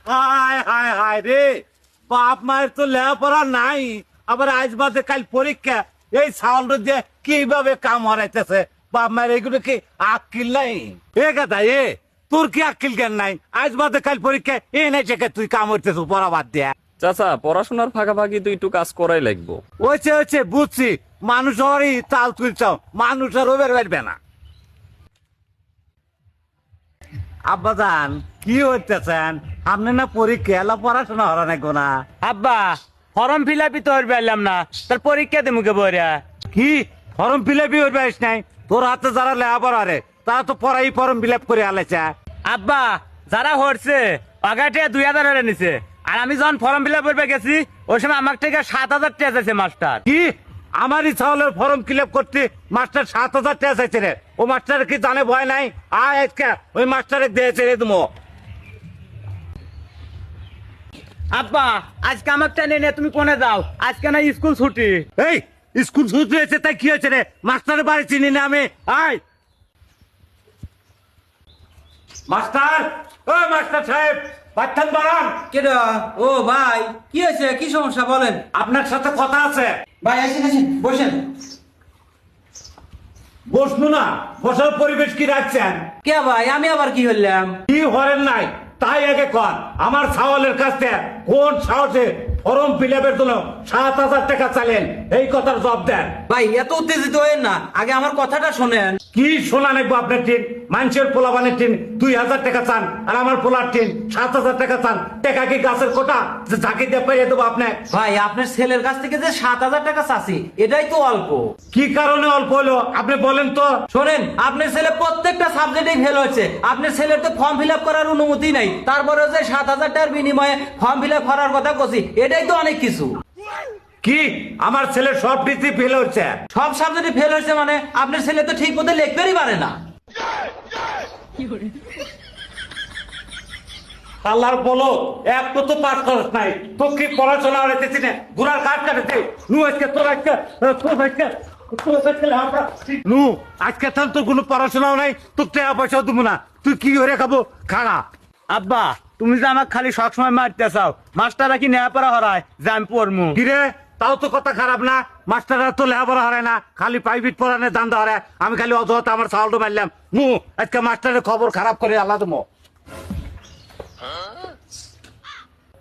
হায় হায় হায় রে, বাপ মায়ের তো লেখাপড়া নাই, আবার আজ বাদে কাল পরীক্ষা। এই সাউন্ড দিয়ে কিভাবে কাম হারাইতেছে বাপ মায়ের, এগুলো কি আক্কিল নাই? এ গাদা এ, তোর কি আক্কিল জ্ঞান নাই? আজ বাদে কাল পরীক্ষা, এ নাই চেকে তুই কাম হইতেছ পড়া বাদ দিয়া। চাচা পড়াশোনার ফাঁকাফাঁকি তো একটু কাজ করাই লাগবো। হয়েছে বুঝছি, মানুষ হওয়ারই তাল তুলছ, মানুষ আর ওবের পারবে না। আব্বাজান কি হইতেছেন? আপনি না পরীক্ষা এলা পড়াশোনা হরা নাই গোনা? আব্বা ফর্ম ফিল আপই তো পারলাম না, তার পরীক্ষা দেবো কে বইরা? কি ফর্ম ফিল আপই হইবে আইস নাই? তোর হাতে যারা লেখাপড়া রে তারা তো পড়াই ফর্ম ফিল আপ করে আলাইছে। আব্বা যারা হরছে অগাটে 2000 টাকা নিছে, আর আমি যখন ফর্ম ফিল আপ করবে গেছি ওই সময় আমার থেকে 7000 টাকা চাইছে মাস্টার। কি আমারই চাউলের ফর্ম ফিল আপ করতে মাস্টার 7000 টাকা চাইছে রে? ও মাস্টার কি জানে ভয় নাই? আয় আজকে ওই মাস্টারে দিয়েছে রে তুমি। আব্বা আজকে আমার টাইনে নিয়ে তুমি কোনে যাও? আজকে না স্কুল ছুটি। এই স্কুল ছুটি হয়েছে তাই কি হয়েছে রে? মাস্টারের বাড়ি চিনি না আমি। আয় মাস্টার, ও মাস্টার সাহেব, বাচ্চান বাড়ান। কেডা? ও ভাই, কি হয়েছে? কি সমস্যা বলেন? আপনার সাথে কথা আছে। ভাই আসেন আসেন, বসেন। বসনু না, বসার পরিবেশ কি রাখছেন? কে ভাই, আমি আবার কি হইলাম? কি হরেন নাই তাই আগে কন। আমার ছাওয়ালের কাছ থেকে কোন সাহসে ফর্ম ফিল আপের জন্য 7000 টাকা চাইলেন? এই কথার জবাব দেন। ভাই এত উত্তেজিত হয়েন না, আগে আমার কথাটা শোনেন। কি শোনা নেবো আপনার টিন? মানুষের পোলাবানের টিন 2000 টাকা চান, আর আমার পোলার টিন 7000 টাকা চান। টাকা কি গাছের কোটা যে ঝাঁকি দিয়ে পেয়ে দেবো আপনি? ভাই আপনার ছেলের কাছ থেকে যে 7000 টাকা চাচ্ছি, এটাই তো অল্প। কি কারণে অল্প হলো আপনি বলেন তো? শোনেন, আপনার ছেলে প্রত্যেকটা সাবজেক্টেই ফেল হচ্ছে। আপনার ছেলের তো ফর্ম ফিল আপ করার অনুমতি নাই, তারপরে যে 7000 টাকার বিনিময়ে ফর্ম ফিল আপ করার কথা কছি, এটাই তো অনেক কিছু। কি আমার ছেলে সব ডিগ্রি ফেল হচ্ছে? সব সাবজেক্টে ফেল হচ্ছে মানে আপনার ছেলে তো ঠিক মতো লিখতেই পারে না। আল্লাহর বলো, এক তো পাস করস নাই, তো কি পড়াশোনা হইতেছি না? গুড়ার কাজ কাটে নু আজকে তোর আজকে নু আজকে তো কোনো পড়াশোনাও নাই, তোর টাকা পয়সাও দেবো না। তুই কি করে খাবো? খানা। আব্বা তুমি যে আমাকে খালি সবসময় মারতে চাও, মাস্টাররা কি নেওয়া হরায় যে আমি পড়মু? কিরে, তাও তো কথা খারাপ না। মাস্টাররা তো লেখাপড়া হারায় না, খালি প্রাইভেট পড়ানোর দান্দা হারায়। আমি খালি অযথা আমার চাউলটা মারলাম। নু আজকে মাস্টারের খবর খারাপ করে আল্লাহ তুমি।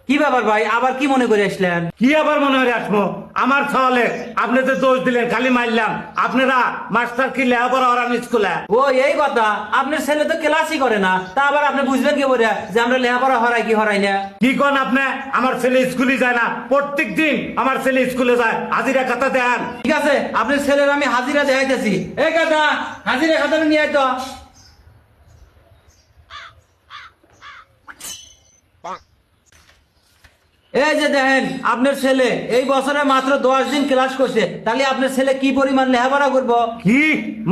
কি ব্যাপার ভাই, আবার কি মনে করে আসলেন? কি আবার মনে হয় আসবো? আমার ছাওয়ালে আপনি যে দোষ দিলেন, খালি মারলাম। আপনারা মাস্টার কি লেখাপড়া হারান স্কুলে? ও এই কথা, আপনার ছেলে তো ক্লাসই করে না, তা আবার আপনি বুঝবেন কি করে যে আমরা লেখাপড়া হরাই কি হরাই না? কি কোন আপনি? আমার ছেলে স্কুলে যায় না? প্রত্যেক দিন আমার ছেলে স্কুলে যায়, হাজিরা খাতা দেন। ঠিক আছে, আপনার ছেলের আমি হাজিরা দেখাইতেছি। এই কথা, হাজিরা খাতাটা নিয়ে আয় তো। এই যে দেখেন, আপনার ছেলে এই বছরে মাত্র 10 দিন ক্লাস করছে, তাহলে আপনার ছেলে কি পরিমাণ লেখাপড়া করবো? কি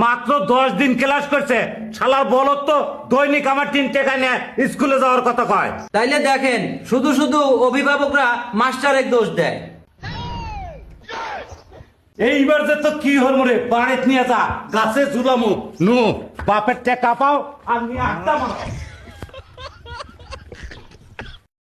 মাত্র 10 দিন ক্লাস করছে? শালার বলত তো দৈনিক আমার 3 টাকা নেয় স্কুলে যাওয়ার কথা কয়। তাইলে দেখেন, শুধু শুধু অভিভাবকরা মাস্টারের দোষ দেয়। এইবার যে তো কি হল রে, বাড়িতে নিয়ে যা, গাছে ঝুলামু। নু বাপের টাকা পাও আর নিয়ে আড্ডা মারো।